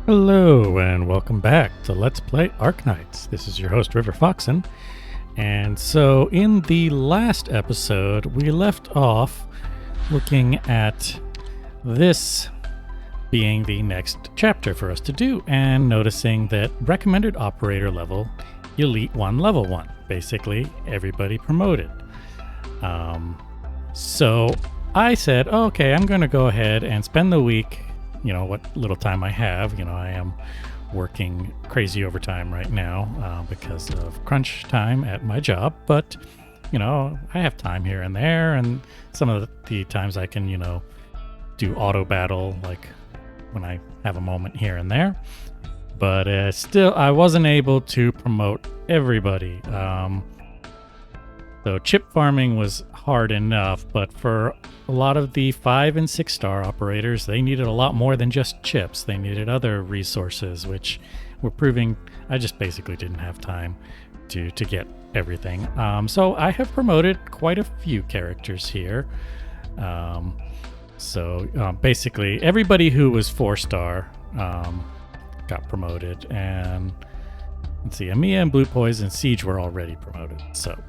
Hello and welcome back to Let's Play Arknights. This is your host River Foxen. And so in the last episode we left off looking at this being the next chapter for us to do and noticing that recommended operator level Elite 1 level 1. Basically everybody promoted. So I said, okay, I'm going to go ahead and spend the week, what little time I have. I am working crazy overtime right now because of crunch time at my job. But, I have time here and there. And some of the times I can, do auto battle, like when I have a moment here and there. But still, I wasn't able to promote everybody. So chip farming was hard enough, but for a lot of the 5 and 6 star operators, they needed a lot more than just chips. They needed other resources, which were proving I just basically didn't have time to get everything. So I have promoted quite a few characters here. Basically everybody who was 4 star got promoted, and let's see, Amiya and Blue Poison Siege were already promoted. So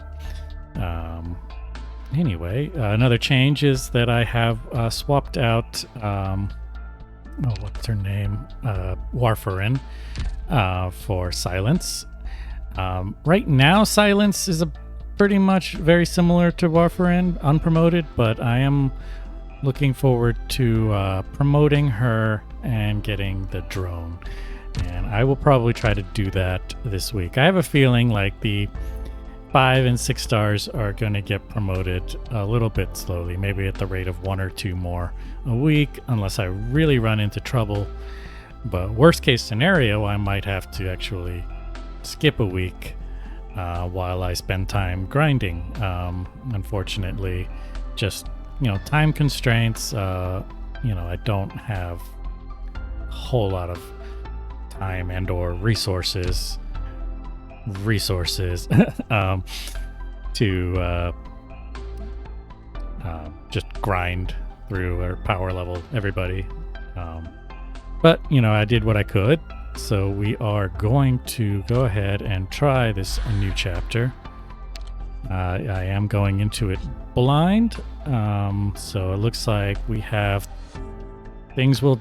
anyway, another change is that I have swapped out, what's her name? Warfarin for Silence. Right now, Silence is pretty much very similar to Warfarin, unpromoted, but I am looking forward to promoting her and getting the drone. And I will probably try to do that this week. I have a feeling like the 5 and 6 stars are going to get promoted a little bit slowly, maybe at the rate of 1 or 2 more a week, unless I really run into trouble. But worst case scenario, I might have to actually skip a week while I spend time grinding. Unfortunately, just time constraints. I don't have a whole lot of time and or resources to just grind through or power level everybody. But I did what I could, so we are going to go ahead and try this new chapter. I am going into it blind, so it looks like we have things will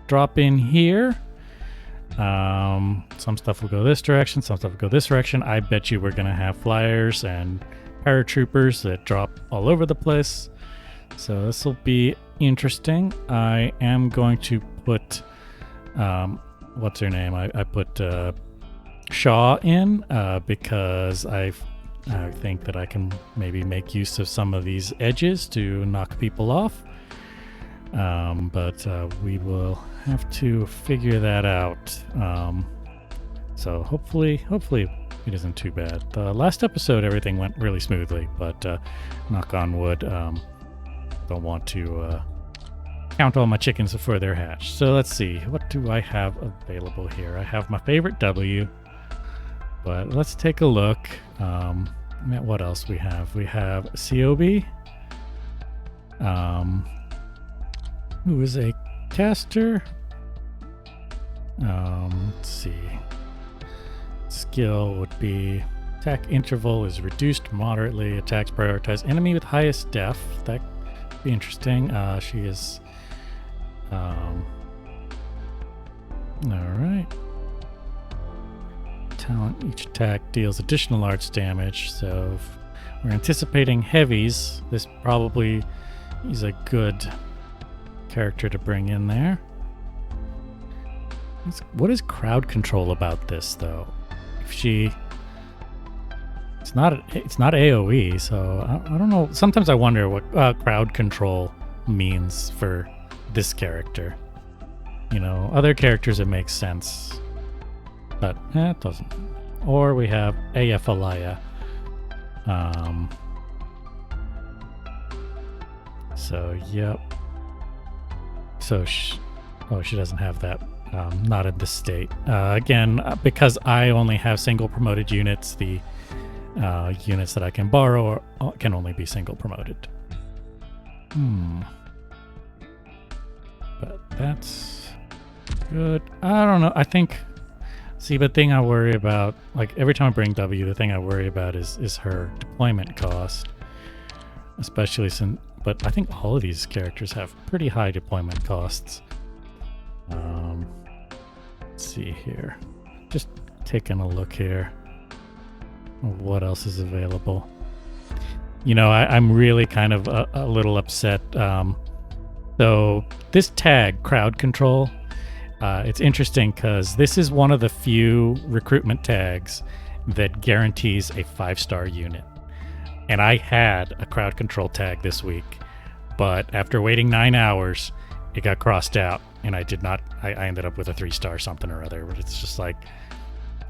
drop in here. Some stuff will go this direction, some stuff will go this direction. I bet you we're gonna have flyers and paratroopers that drop all over the place, so this will be interesting. I am going to put what's her name, I put Shaw in because I think that I can maybe make use of some of these edges to knock people off. But we will have to figure that out. So hopefully it isn't too bad. The last episode, everything went really smoothly, but knock on wood, don't want to count all my chickens before they're hatched. So let's see, what do I have available here? I have my favorite W, but let's take a look at what else we have. We have COB, who is a caster. Let's see. Skill would be attack interval is reduced moderately. Attacks prioritize enemy with highest def. That could be interesting. She is. All right. Talent. Each attack deals additional large damage. So if we're anticipating heavies, this probably is a good character to bring in there. What is crowd control about this, though? If it's not AoE, so I don't know. Sometimes I wonder what crowd control means for this character. Other characters it makes sense, but it doesn't. Or we have AF Alaya. So yep. So she doesn't have that. Not in this state. Again, because I only have single promoted units, the units that I can borrow can only be single promoted. But that's good. I don't know. I think... See, the thing I worry about... Like, every time I bring W, the thing I worry about is her deployment cost. Especially since... But I think all of these characters have pretty high deployment costs. Let's see here. Just taking a look here. What else is available? You know, I'm really kind of a little upset. So this tag, crowd control, it's interesting because this is one of the few recruitment tags that guarantees a 5-star unit. And I had a crowd control tag this week, but after waiting 9 hours, it got crossed out, and I did not. I ended up with a 3-star something or other. But it's just like,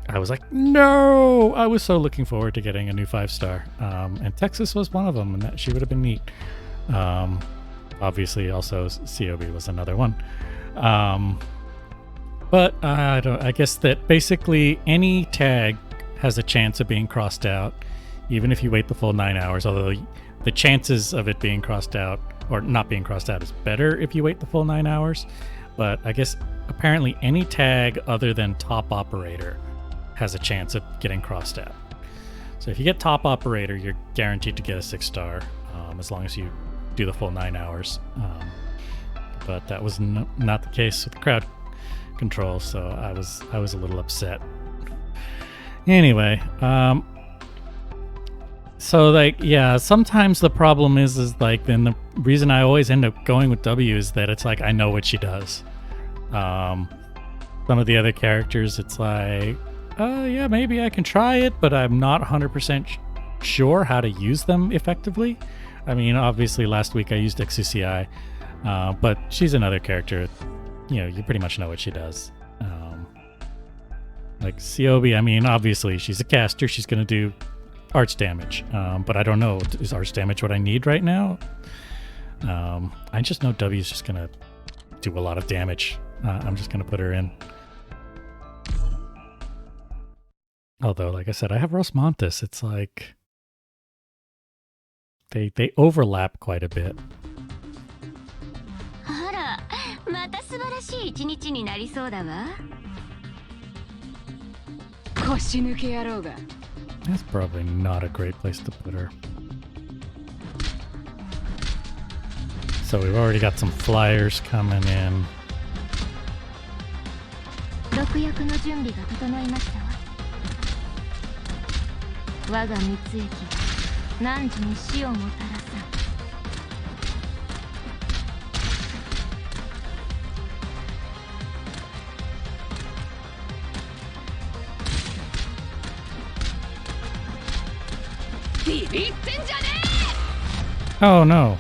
I was like, no! I was so looking forward to getting a new 5-star, and Texas was one of them, and that she would have been neat. Obviously, also COB was another one. But I guess that basically any tag has a chance of being crossed out, even if you wait the full 9 hours, although the chances of it being crossed out or not being crossed out is better if you wait the full 9 hours. But I guess apparently any tag other than top operator has a chance of getting crossed out. So if you get top operator, you're guaranteed to get a 6-star as long as you do the full 9 hours. But that was not the case with crowd control, so I was a little upset. Anyway, so like, yeah, sometimes the problem is like, then the reason I always end up going with W is that it's like, I know what she does. Some of the other characters, it's like, yeah, maybe I can try it, but I'm not 100% sure how to use them effectively. I mean, obviously last week I used XUCI, but she's another character, you know, you pretty much know what she does. Like COB, I mean, obviously she's a caster, she's going to do arts damage, but I don't know, is arts damage what I need right now? I just know W is just going to do a lot of damage. I'm just going to put her in. Although, like I said, I have Rosmontis. It's like they overlap quite a bit. That's probably not a great place to put her. So we've already got some flyers coming in. Oh no.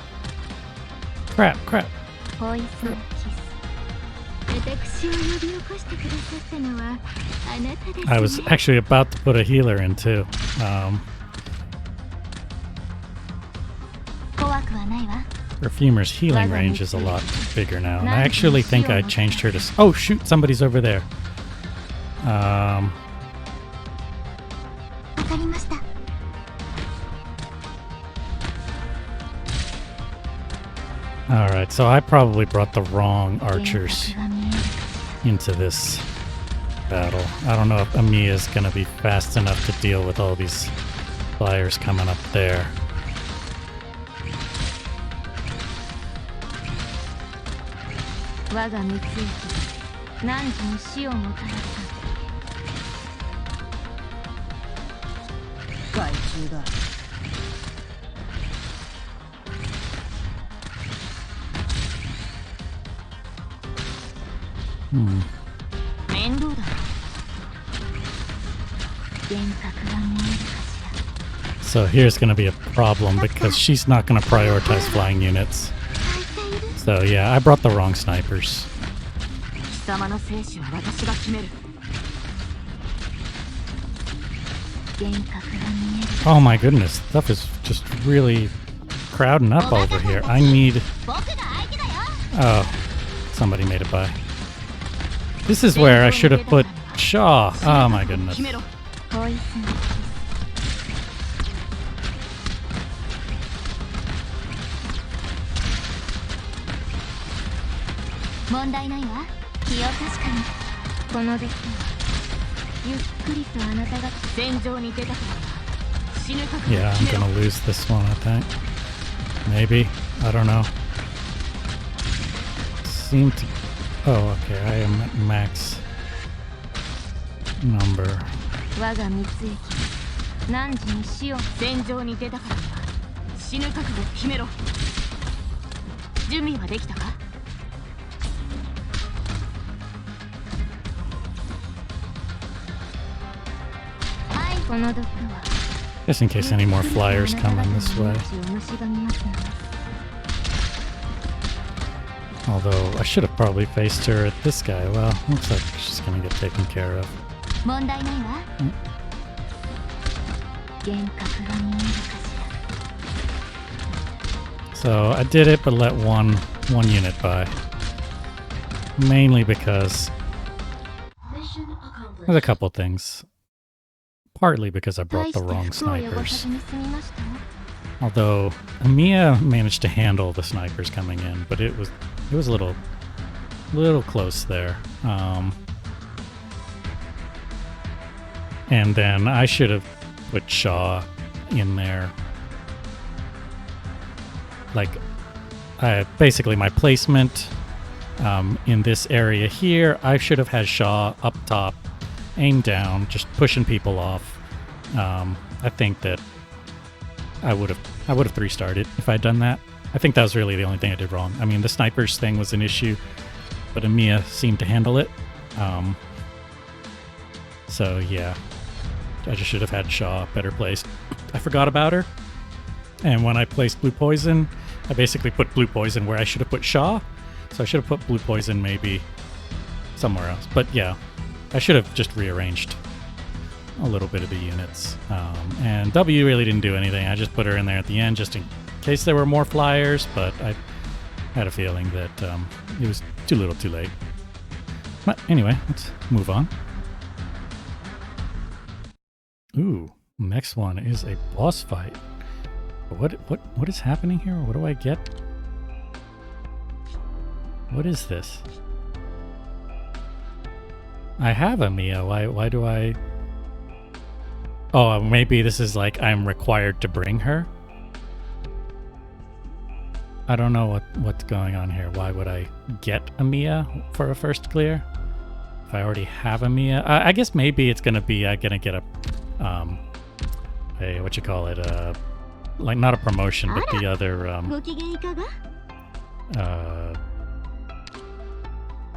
Crap. I was actually about to put a healer in too. Perfumer's healing range is a lot bigger now. And I actually think I changed her to... Oh shoot, somebody's over there. Alright, so I probably brought the wrong archers into this battle. I don't know if Amiya's going to be fast enough to deal with all these flyers coming up there. So here's going to be a problem because she's not going to prioritize flying units. So yeah, I brought the wrong snipers. Oh my goodness, stuff is just really crowding up over here. I need... Oh, somebody made it by. This is where I should have put Shaw. Oh my goodness. Yeah, I'm gonna lose this one, I think. Maybe. I don't know. Seem to... Oh, okay, I am at max number. Just in case any more flyers come in this way. Although, I should have probably faced her at this guy. Well, looks like she's gonna get taken care of. So, I did it, but let one unit by. Mainly because there's a couple things. Partly because I brought the wrong snipers. Although Amiya managed to handle the snipers coming in, but it was a little close there. And then I should have put Shaw in there. Like, basically my placement in this area here, I should have had Shaw up top, aim down, just pushing people off. I think that I would have 3-starred it if I'd done that. I think that was really the only thing I did wrong. I mean, the snipers thing was an issue, but Amiya seemed to handle it. So yeah, I just should have had Shaw better placed. I forgot about her, and when I placed Blue Poison, I basically put Blue Poison where I should have put Shaw. So I should have put Blue Poison maybe somewhere else. But yeah, I should have just rearranged a little bit of the units. And W really didn't do anything. I just put her in there at the end just in case there were more flyers, but I had a feeling that it was too little too late. But anyway, let's move on. Ooh, next one is a boss fight. What is happening here? What do I get? What is this? I have Amiya. Why do I... Oh, maybe this is like I'm required to bring her? I don't know what's going on here. Why would I get Amiya for a first clear? If I already have Amiya? I guess maybe it's gonna be gonna get a what you call it, like not a promotion, but the other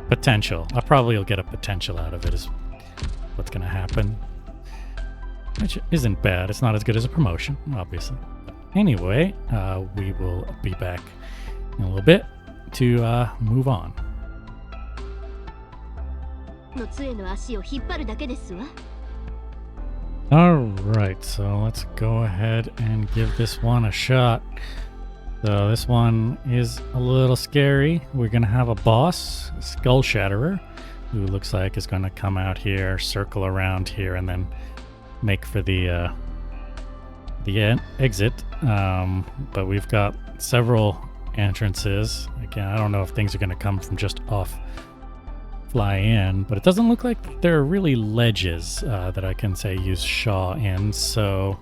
potential. I probably will get a potential out of it is what's gonna happen. Which isn't bad. It's not as good as a promotion, obviously. But anyway, we will be back in a little bit to move on. Alright, so let's go ahead and give this one a shot. So this one is a little scary. We're going to have a boss, Skullshatterer, who looks like is going to come out here, circle around here, and then make for the exit. But we've got several entrances. Again, I don't know if things are going to come from just off fly in, but it doesn't look like there are really ledges that I can say use Shaw in, so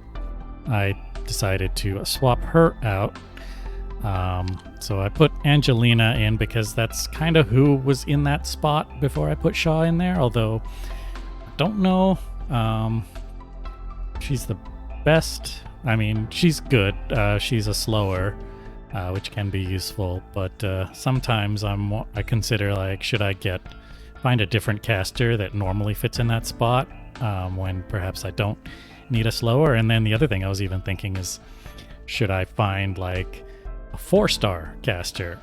I decided to swap her out. So I put Angelina in because that's kind of who was in that spot before I put Shaw in there, although I don't know. She's the best. I mean, she's good. She's a slower, which can be useful, but sometimes I consider, like, should I find a different caster that normally fits in that spot when perhaps I don't need a slower. And then the other thing I was even thinking is, should I find like a 4-star caster?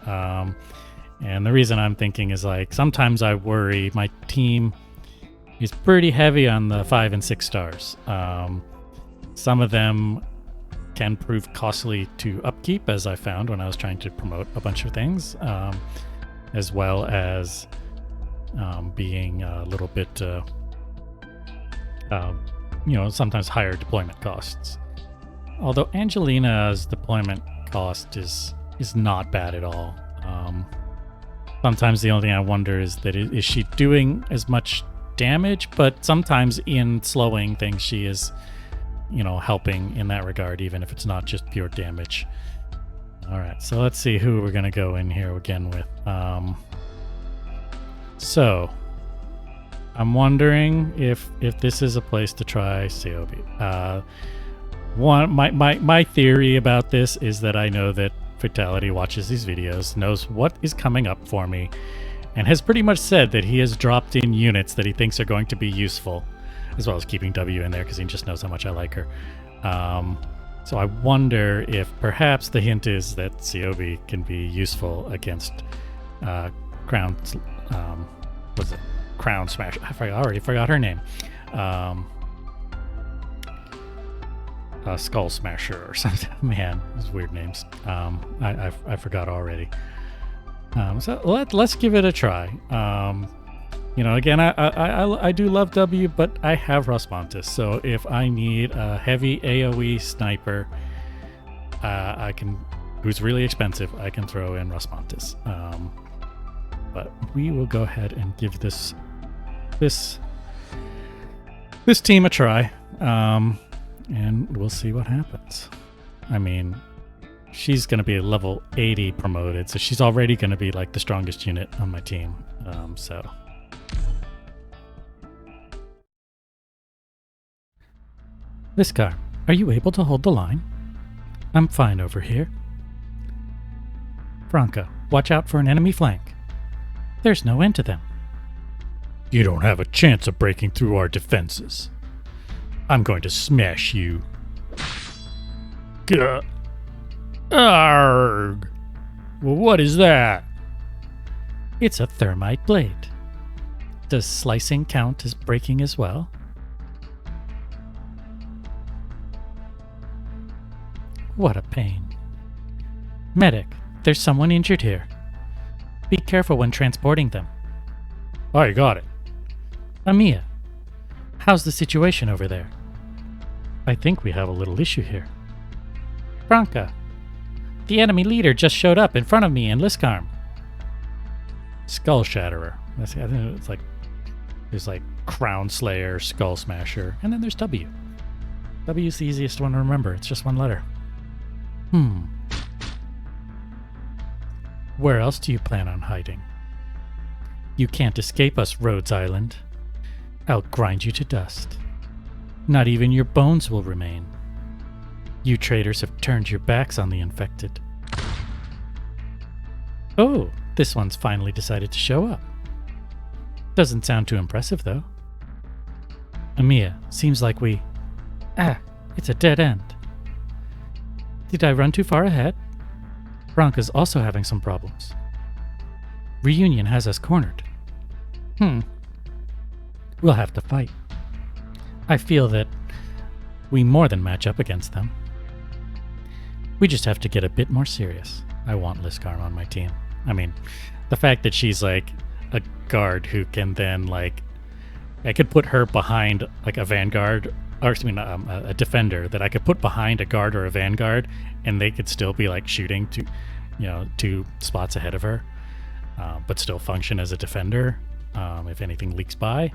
And the reason I'm thinking is, like, sometimes I worry my team is pretty heavy on the 5 and 6 stars. Some of them can prove costly to upkeep, as I found when I was trying to promote a bunch of things, as well as being a little bit, sometimes higher deployment costs. Although Angelina's deployment cost is not bad at all. Sometimes the only thing I wonder is that is she doing as much damage, but sometimes in slowing things she is, you know, helping in that regard, even if it's not just pure damage. All right, so let's see who we're gonna go in here again with. So I'm wondering if this is a place to try Seobi. My theory about this is that I know that Fatality watches these videos, knows what is coming up for me, and has pretty much said that he has dropped in units that he thinks are going to be useful, as well as keeping W in there because he just knows how much I like her. So I wonder if perhaps the hint is that Seobi can be useful against Crown. What's it? Crown Smash. I already forgot her name. Skull Smasher or something. Man, those weird names. I forgot already. So let's give it a try. You know, again, I do love W, but I have Rasmontis. So if I need a heavy AOE sniper, who's really expensive, I can throw in Rasmontis. But we will go ahead and give this team a try. And we'll see what happens. I mean, she's going to be a level 80 promoted, so she's already going to be like the strongest unit on my team. So. Liskar, are you able to hold the line? I'm fine over here. Franca, watch out for an enemy flank. There's no end to them. You don't have a chance of breaking through our defenses. I'm going to smash you. Gah. Arg. Well, what is that? It's a thermite blade. Does slicing count as breaking as well? What a pain. Medic, there's someone injured here. Be careful when transporting them. I got it. Amiya, how's the situation over there? I think we have a little issue here. Franca, the enemy leader just showed up in front of me in Liskarm. Skullshatterer. I think it's like there's like Crown Slayer, Skull Smasher, and then there's W. W's the easiest one to remember. It's just one letter. Where else do you plan on hiding? You can't escape us, Rhodes Island. I'll grind you to dust. Not even your bones will remain. You traitors have turned your backs on the infected. Oh, this one's finally decided to show up. Doesn't sound too impressive, though. Amiya, seems like we... it's a dead end. Did I run too far ahead? Franca's also having some problems. Reunion has us cornered. We'll have to fight. I feel that we more than match up against them. We just have to get a bit more serious. I want Liskar on my team. I mean, the fact that she's like a guard who can then like... I could put her behind like a vanguard, or I mean a defender that I could put behind a guard or a vanguard, and they could still be like shooting to, you know, 2 spots ahead of her, but still function as a defender if anything leaks by.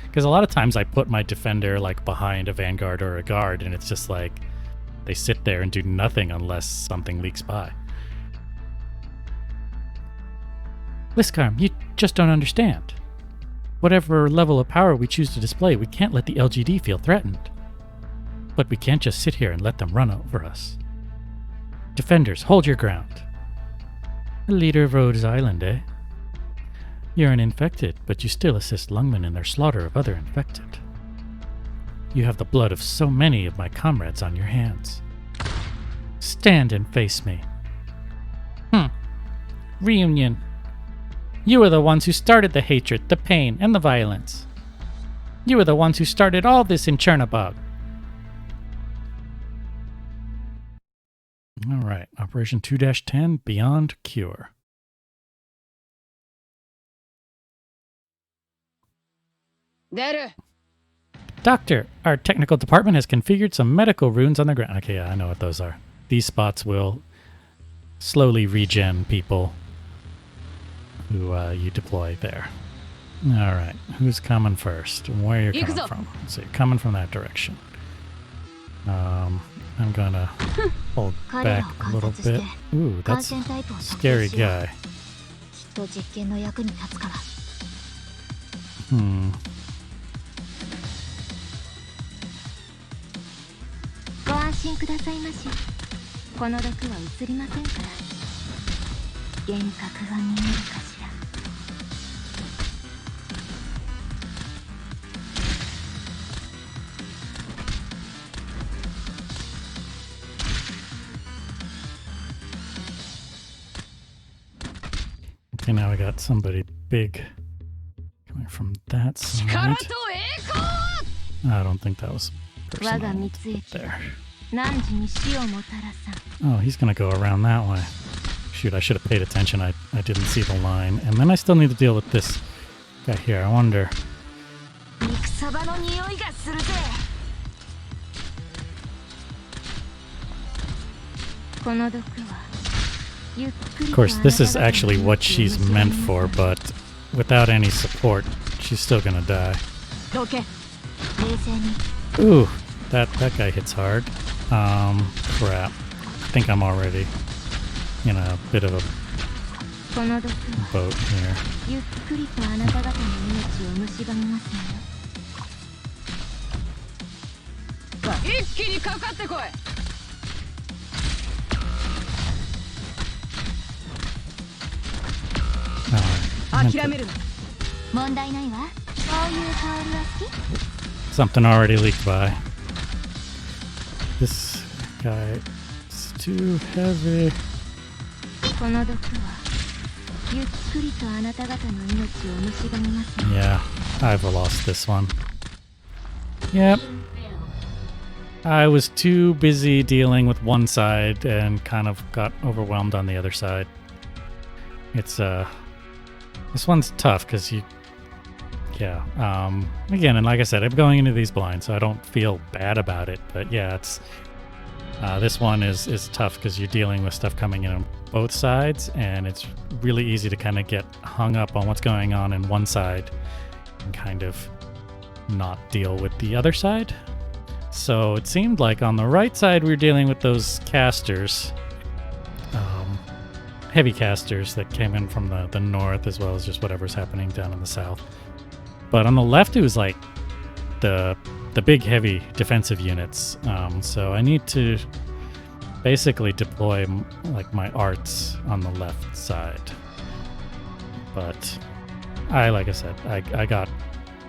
Because a lot of times I put my defender like behind a vanguard or a guard, and it's just like they sit there and do nothing unless something leaks by. Liskarm, you just don't understand. Whatever level of power we choose to display, we can't let the LGD feel threatened. But we can't just sit here and let them run over us. Defenders, hold your ground. The leader of Rhodes Island, eh? You're an infected, but you still assist Lungmen in their slaughter of other infected. You have the blood of so many of my comrades on your hands. Stand and face me. Reunion. You are the ones who started the hatred, the pain, and the violence. You are the ones who started all this in Chernobog. All right, Operation 2-10, Beyond Cure. Doctor, our technical department has configured some medical runes on the ground. Okay, yeah, I know what those are. These spots will slowly regen people who you deploy there. All right, who's coming first? Where you're coming from? So you're coming from that direction. I'm gonna hold back a little bit. Ooh, that's a scary guy. Hmm. ご安心くださいまし。この毒は移りませんから。幻覚が見えるかしら。Okay, now we got somebody big coming from that side. I don't think that was personal there. Oh, he's gonna go around that way. Shoot, I should have paid attention. I didn't see the line. And then I still need to deal with this guy here. I wonder. Of course, this is actually what she's meant for, but without any support, she's still gonna die. Ooh, that guy hits hard. Crap. I think I'm already in a bit of a boat here. Something already leaked by. This guy is too heavy. Yeah, I've lost this one. Yep. I was too busy dealing with one side and kind of got overwhelmed on the other side. It's this one's tough because again, and like I said, I'm going into these blind, so I don't feel bad about it. But yeah, it's this one is tough because you're dealing with stuff coming in on both sides, and it's really easy to kind of get hung up on what's going on in one side and kind of not deal with the other side. So it seemed like on the right side we were dealing with those casters. Heavy casters that came in from the north, as well as just whatever's happening down in the south. But on the left, it was like the big heavy defensive units. So I need to basically deploy like my arts on the left side. But like I said, I got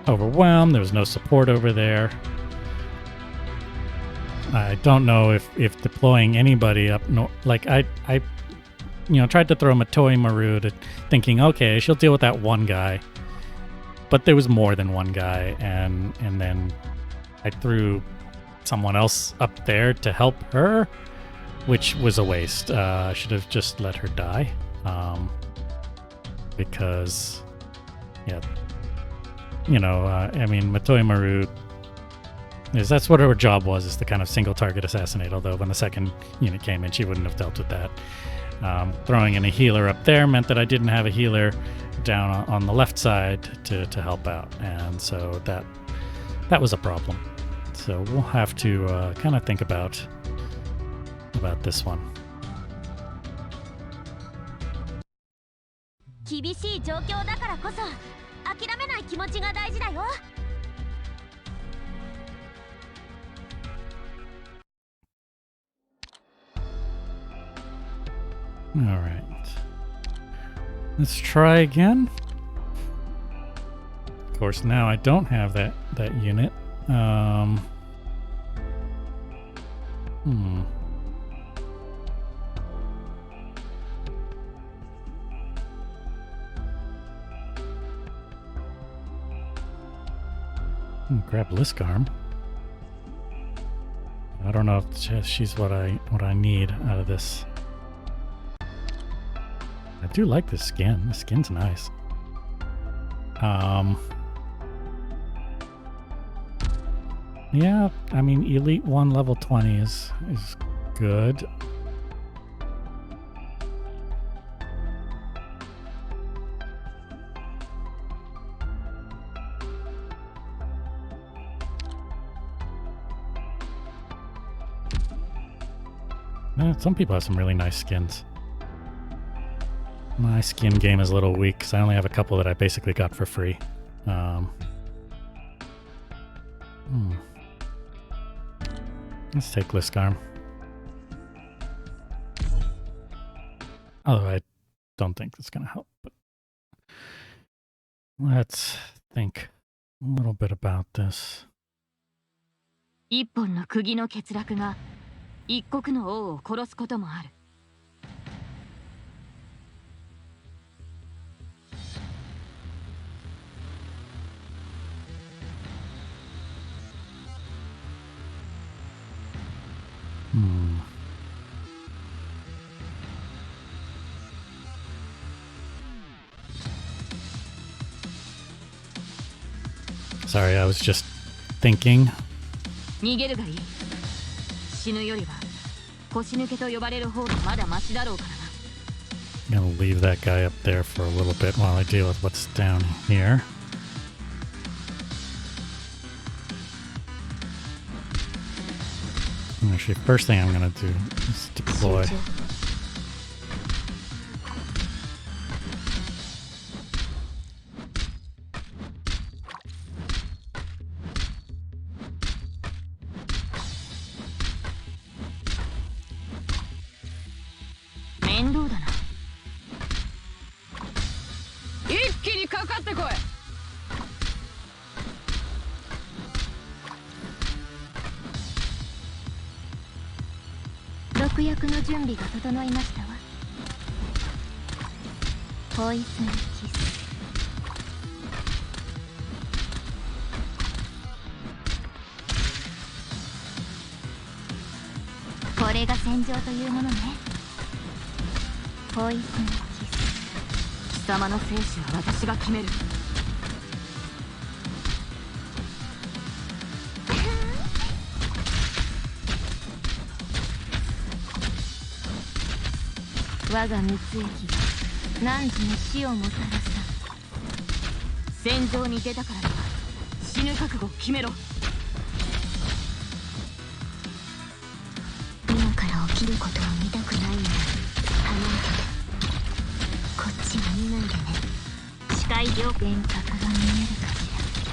overwhelmed. There was no support over there. I don't know if deploying anybody up north, like I tried to throw Matoi Maru to thinking, okay, she'll deal with that one guy. But there was more than one guy, and then I threw someone else up there to help her, which was a waste. I should have just let her die. Because, yeah, I mean, Matoi Maru, that's what her job was, is to kind of single target assassinate, although when the second unit came in, she wouldn't have dealt with that. Throwing in a healer up there meant that I didn't have a healer down on the left side to help out, and so that was a problem. So we'll have to kind of think about this one. 厳しい状況だからこそ諦めない気持ちが大事だよ。All right. Let's try again. Of course, now I don't have that unit. Grab Liskarm. I don't know if she's what I need out of this. I do like this skin. The skin's nice. Yeah, I mean, Elite 1 level 20 is good. Some people have some really nice skins. My skin game is a little weak because I only have a couple that I basically got for free. Let's take Gliskarm. Although I don't think it's going to help. But let's think a little bit about this. 一本の釘の欠落が一国の王を殺すこともある。Sorry, I was just thinking. 逃げるがいい。死ぬよりは腰抜けと呼ばれる方がまだマシだろうからな。I'm gonna leave that guy up there for a little bit while I deal with what's down here. Actually, first thing I'm gonna do is deploy.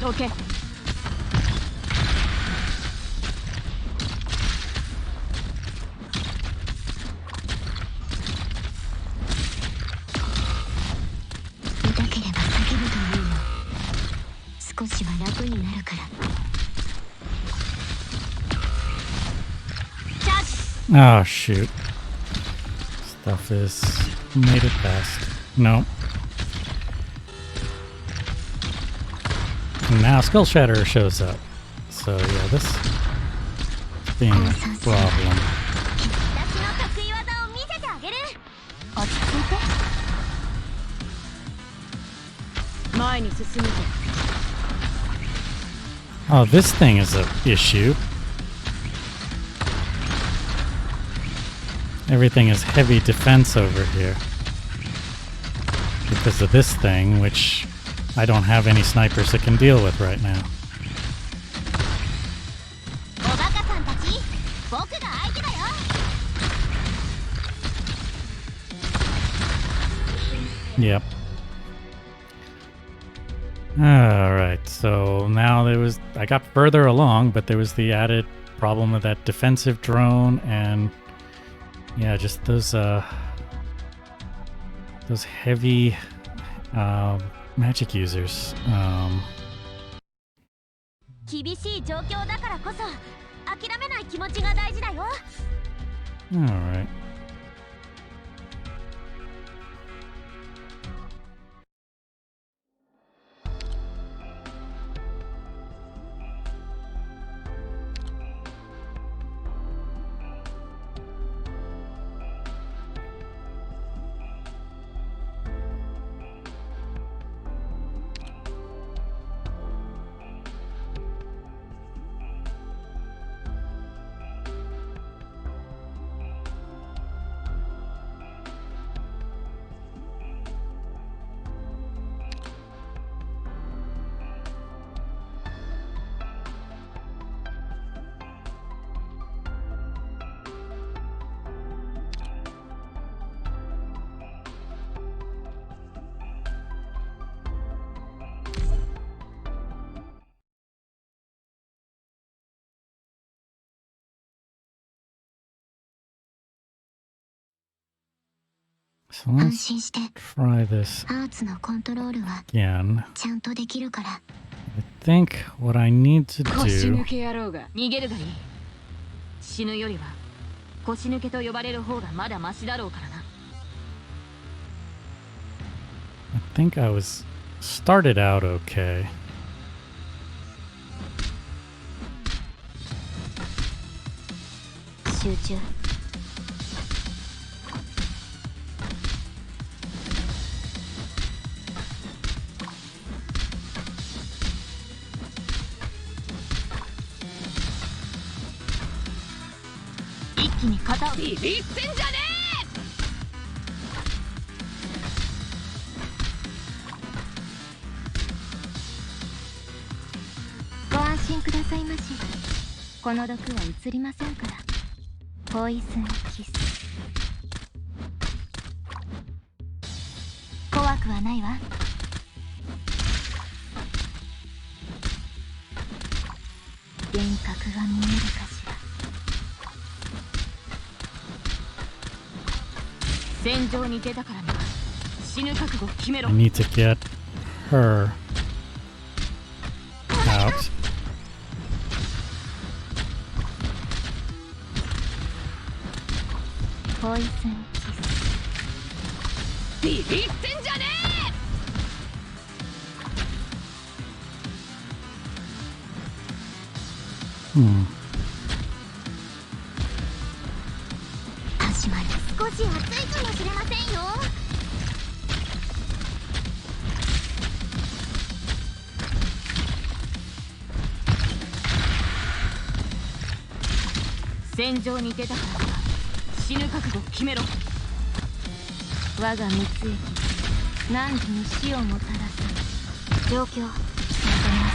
Okay. Oh shoot. Stuff is made it past. No. And now Skullshatterer shows up. So yeah, this is being a problem. Oh, this thing is an issue. Everything is heavy defense over here. Because of this thing, which I don't have any snipers that can deal with right now. Yep. Alright, so now I got further along, but there was the added problem of that defensive drone and yeah, just those heavy magic users. Alright. So 安 let's 心して try this アーツのコントロールは again. ちゃんとできるから。 I think what I need to 腰 do... 抜け野郎が逃げるがいい。死ぬよりは腰抜けと呼ばれる方がまだマシだろうからな。 I think I was started out okay. 集中。一気に肩をビビってんじゃねご安心くださいまし。この毒は移りませんから。ポイズンキス。怖くはないわ。幻覚が見えるかしら。戦場に出たからには死ぬ覚悟を決めろ。 I need to get her out. ポイズンキス。ビビってんじゃね 足まで少し暑いかもしれませんよ。戦場に出たからには死ぬ覚悟を決めろ。我が蜜液何時に死をもたらす。状況わかります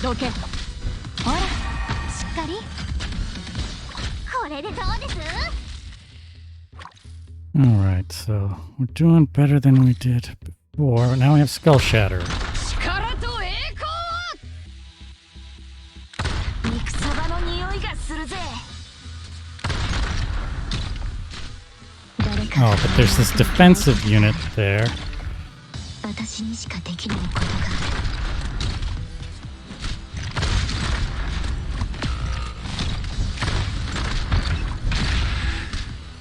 か。どけ。ほら、しっかり。これでどうです？ Alright, so we're doing better than we did before. Now we have Skullshatterer. 力と栄光。肉そばの匂いがするぜ。 Oh, but there's this defensive unit there. 私にしかできないことがある。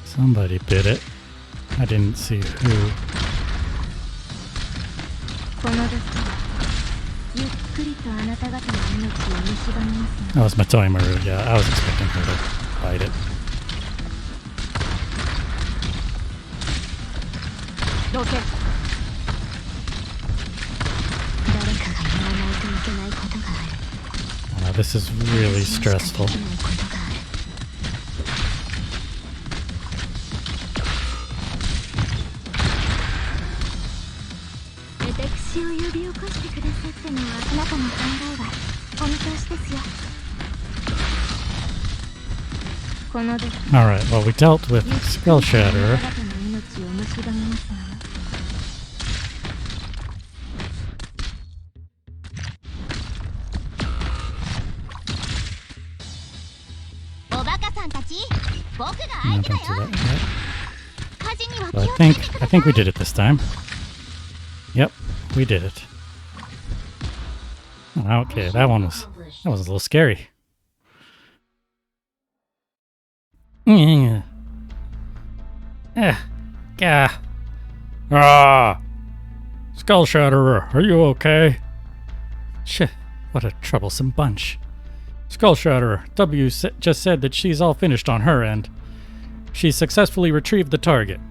Somebody bit it. I didn't see who. この毒はゆっくりとあなた方の命を蝕みますが。 That was Matoi Maru. Yeah, I was expecting her to bite it. どけ。誰かがやらないといけないことがある。 This is really stressful. 私にしかできないことがある。 私を呼び起こしてくださったのはあなたの考えはお見通しですよ。この毒 Alright, well, we dealt with Skullshatterer. あなたの命を蝕みますわよ。おバカさんたち、僕が No, 相手だ don't do よ。 that yet. 火事には So 気 I をつけ think てく I ださい。 think we did it this time. Yep, we did it. Okay, that was a little scary. Gah. Ah. Skullshatterer, are you okay? Shit, what a troublesome bunch. Skullshatterer, W just said that she's all finished on her end. She successfully retrieved the target.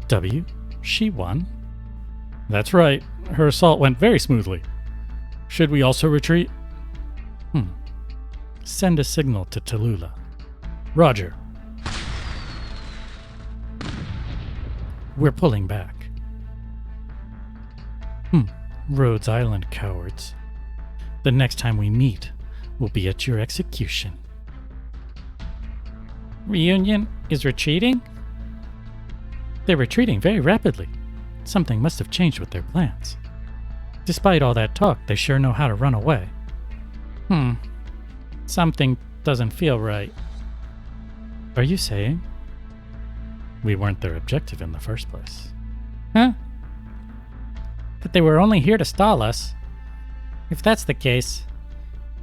W, she won? That's right, her assault went very smoothly. Should we also retreat? Send a signal to Tallulah. Roger. We're pulling back. Rhodes Island cowards. The next time we meet will be at your execution. Reunion is retreating? They're retreating very rapidly. Something must have changed with their plans. Despite all that talk, they sure know how to run away. Something doesn't feel right. Are you saying we weren't their objective in the first place? Huh? That they were only here to stall us? If that's the case...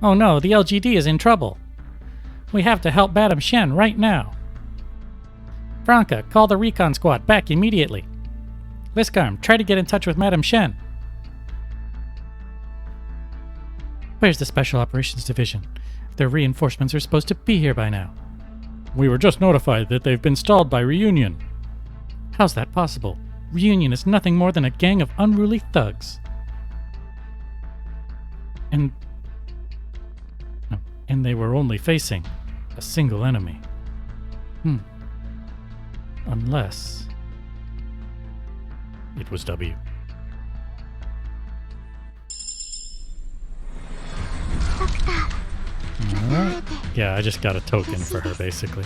Oh no, the LGD is in trouble. We have to help Madame Shen right now. Franca, call the recon squad back immediately. Liskarm, try to get in touch with Madame Shen. Where's the Special Operations Division? Their reinforcements are supposed to be here by now. We were just notified that they've been stalled by Reunion. How's that possible? Reunion is nothing more than a gang of unruly thugs. And they were only facing a single enemy. Unless it was W. Alright. Yeah, I just got a token for her, basically.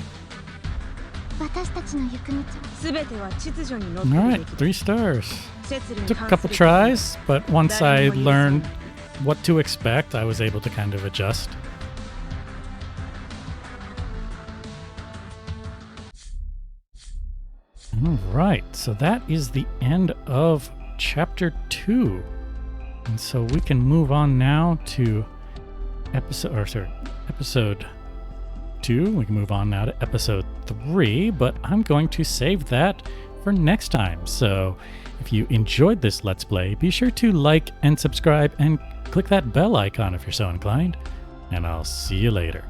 私たちの行く道 全ては秩序にのっとるべ Alright, き 3 stars. 摂理に Took a 関 couple する tries, but once I learned what to expect, I was able to kind of adjust. Alright, so that is the end of chapter 2. And so we can move on now to episode 2. We can move on now to episode 3, but I'm going to save that for next time. So if you enjoyed this Let's Play, be sure to like and subscribe and click that bell icon if you're so inclined. And I'll see you later.